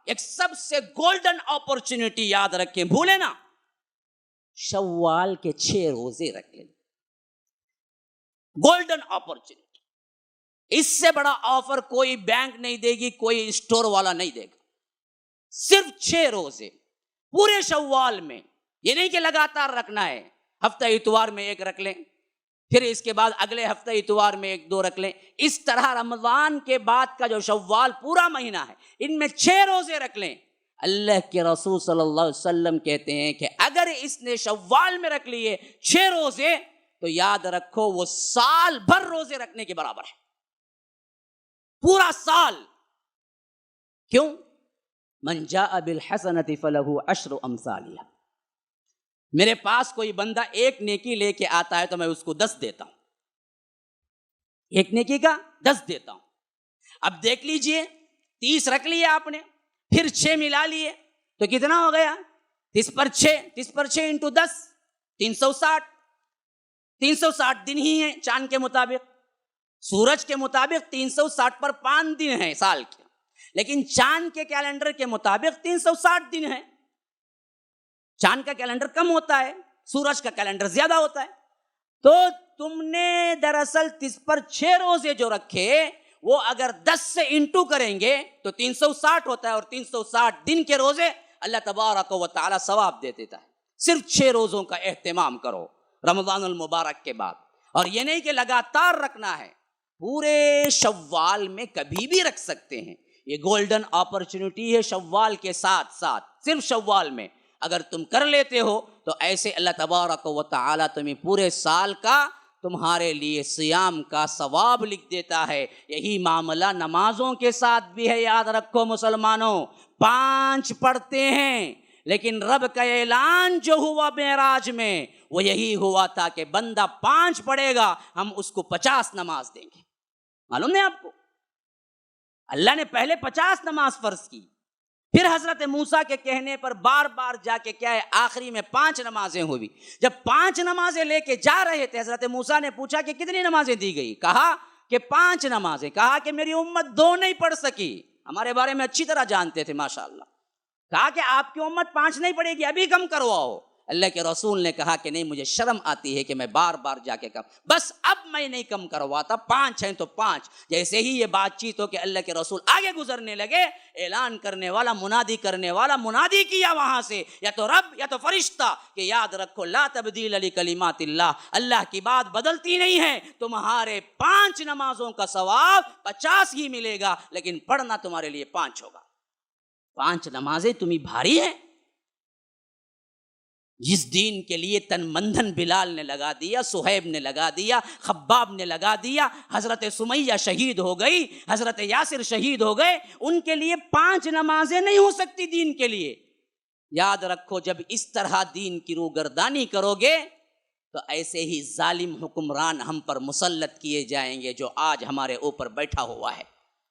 ایک سب سے golden opportunity یاد رکھیں، بھولے نا، شوال کے 6 روزے رکھ لیں، گولڈن اپورچونٹی۔ اس سے بڑا آفر کوئی بینک نہیں دے گی، کوئی اسٹور والا نہیں دے گا۔ صرف 6 روزے پورے شوال میں، یہ نہیں کہ لگاتار رکھنا ہے، ہفتہ اتوار میں 1 رکھ لیں، پھر اس کے بعد اگلے ہفتہ اتوار میں 1-2 رکھ لیں۔ اس طرح رمضان کے بعد کا جو شوال پورا مہینہ ہے، ان میں 6 روزے رکھ لیں۔ اللہ کے رسول صلی اللہ علیہ وسلم کہتے ہیں کہ اگر اس نے شوال میں رکھ لیے 6 روزے تو یاد رکھو وہ سال بھر روزے رکھنے کے برابر ہے، پورا سال۔ کیوں؟ من جاء بالحسنۃ فلہ 10 امثالھا، میرے پاس کوئی بندہ 1 نیکی لے کے آتا ہے تو میں اس کو 10 دیتا ہوں، 1 نیکی کا 10 دیتا ہوں۔ اب دیکھ لیجئے 30 رکھ لیے آپ نے، پھر 6 ملا لیے تو کتنا ہو گیا؟ 30 پر 6 انٹو 10 360 دن ہی ہیں چاند کے مطابق، سورج کے مطابق 360 پر 5 دن ہیں سال کے، لیکن چاند کے کیلنڈر کے مطابق 360 دن ہیں۔ چاند کا کیلنڈر کم ہوتا ہے، سورج کا کیلنڈر زیادہ ہوتا ہے۔ تو تم نے دراصل 30 پر 6 روزے جو رکھے وہ اگر 10 سے انٹو کریں گے تو 360 ہوتا ہے، اور 360 دن کے روزے اللہ تبارک و تعالی ثواب دے دیتا ہے۔ صرف 6 روزوں کا اہتمام کرو رمضان المبارک کے بعد، اور یہ نہیں کہ لگاتار رکھنا ہے، پورے شوال میں کبھی بھی رکھ سکتے ہیں۔ یہ گولڈن اپرچونٹی ہے شوال کے ساتھ ساتھ، صرف شوال میں اگر تم کر لیتے ہو تو ایسے اللہ تبارک و تعالی تمہیں پورے سال کا تمہارے لیے صیام کا ثواب لکھ دیتا ہے۔ یہی معاملہ نمازوں کے ساتھ بھی ہے، یاد رکھو مسلمانوں، 5 پڑھتے ہیں، لیکن رب کا اعلان جو ہوا معراج میں وہ یہی ہوا تھا کہ بندہ 5 پڑھے گا ہم اس کو 50 نماز دیں گے۔ معلوم نہیں آپ کو؟ اللہ نے پہلے 50 نماز فرض کی، پھر حضرت موسیٰ کے کہنے پر بار بار جا کے کیا ہے آخری میں 5 نمازیں ہوئی۔ جب 5 نمازیں لے کے جا رہے تھے حضرت موسیٰ نے پوچھا کہ کتنی نمازیں دی گئی؟ کہا کہ 5 نمازیں۔ کہا کہ میری امت 2 نہیں پڑھ سکی، ہمارے بارے میں اچھی طرح جانتے تھے ماشاءاللہ۔ کہا کہ آپ کی امت 5 نہیں پڑھے گی، ابھی کم کرواؤ۔ اللہ کے رسول نے کہا کہ نہیں، مجھے شرم آتی ہے کہ میں بار بار جا کے کم، بس اب میں نہیں کم کرواتا، 5 ہیں تو 5۔ جیسے ہی یہ بات چیت ہو کہ اللہ کے رسول آگے گزرنے لگے، اعلان کرنے والا منادی کرنے والا منادی کیا وہاں سے، یا تو رب یا تو فرشتہ، کہ یاد رکھو لا تبدیل لکلمات اللہ، اللہ کی بات بدلتی نہیں ہے، تمہارے 5 نمازوں کا ثواب 50 ہی ملے گا، لیکن پڑھنا تمہارے لیے 5 ہوگا۔ 5 نمازیں تمہیں بھاری ہیں؟ جس دین کے لیے تن مندھن بلال نے لگا دیا، صہیب نے لگا دیا، خباب نے لگا دیا، حضرت سمیہ شہید ہو گئی، حضرت یاسر شہید ہو گئے، ان کے لیے 5 نمازیں نہیں ہو سکتی دین کے لیے۔ یاد رکھو جب اس طرح دین کی روگردانی کرو گے تو ایسے ہی ظالم حکمران ہم پر مسلط کیے جائیں گے جو آج ہمارے اوپر بیٹھا ہوا ہے۔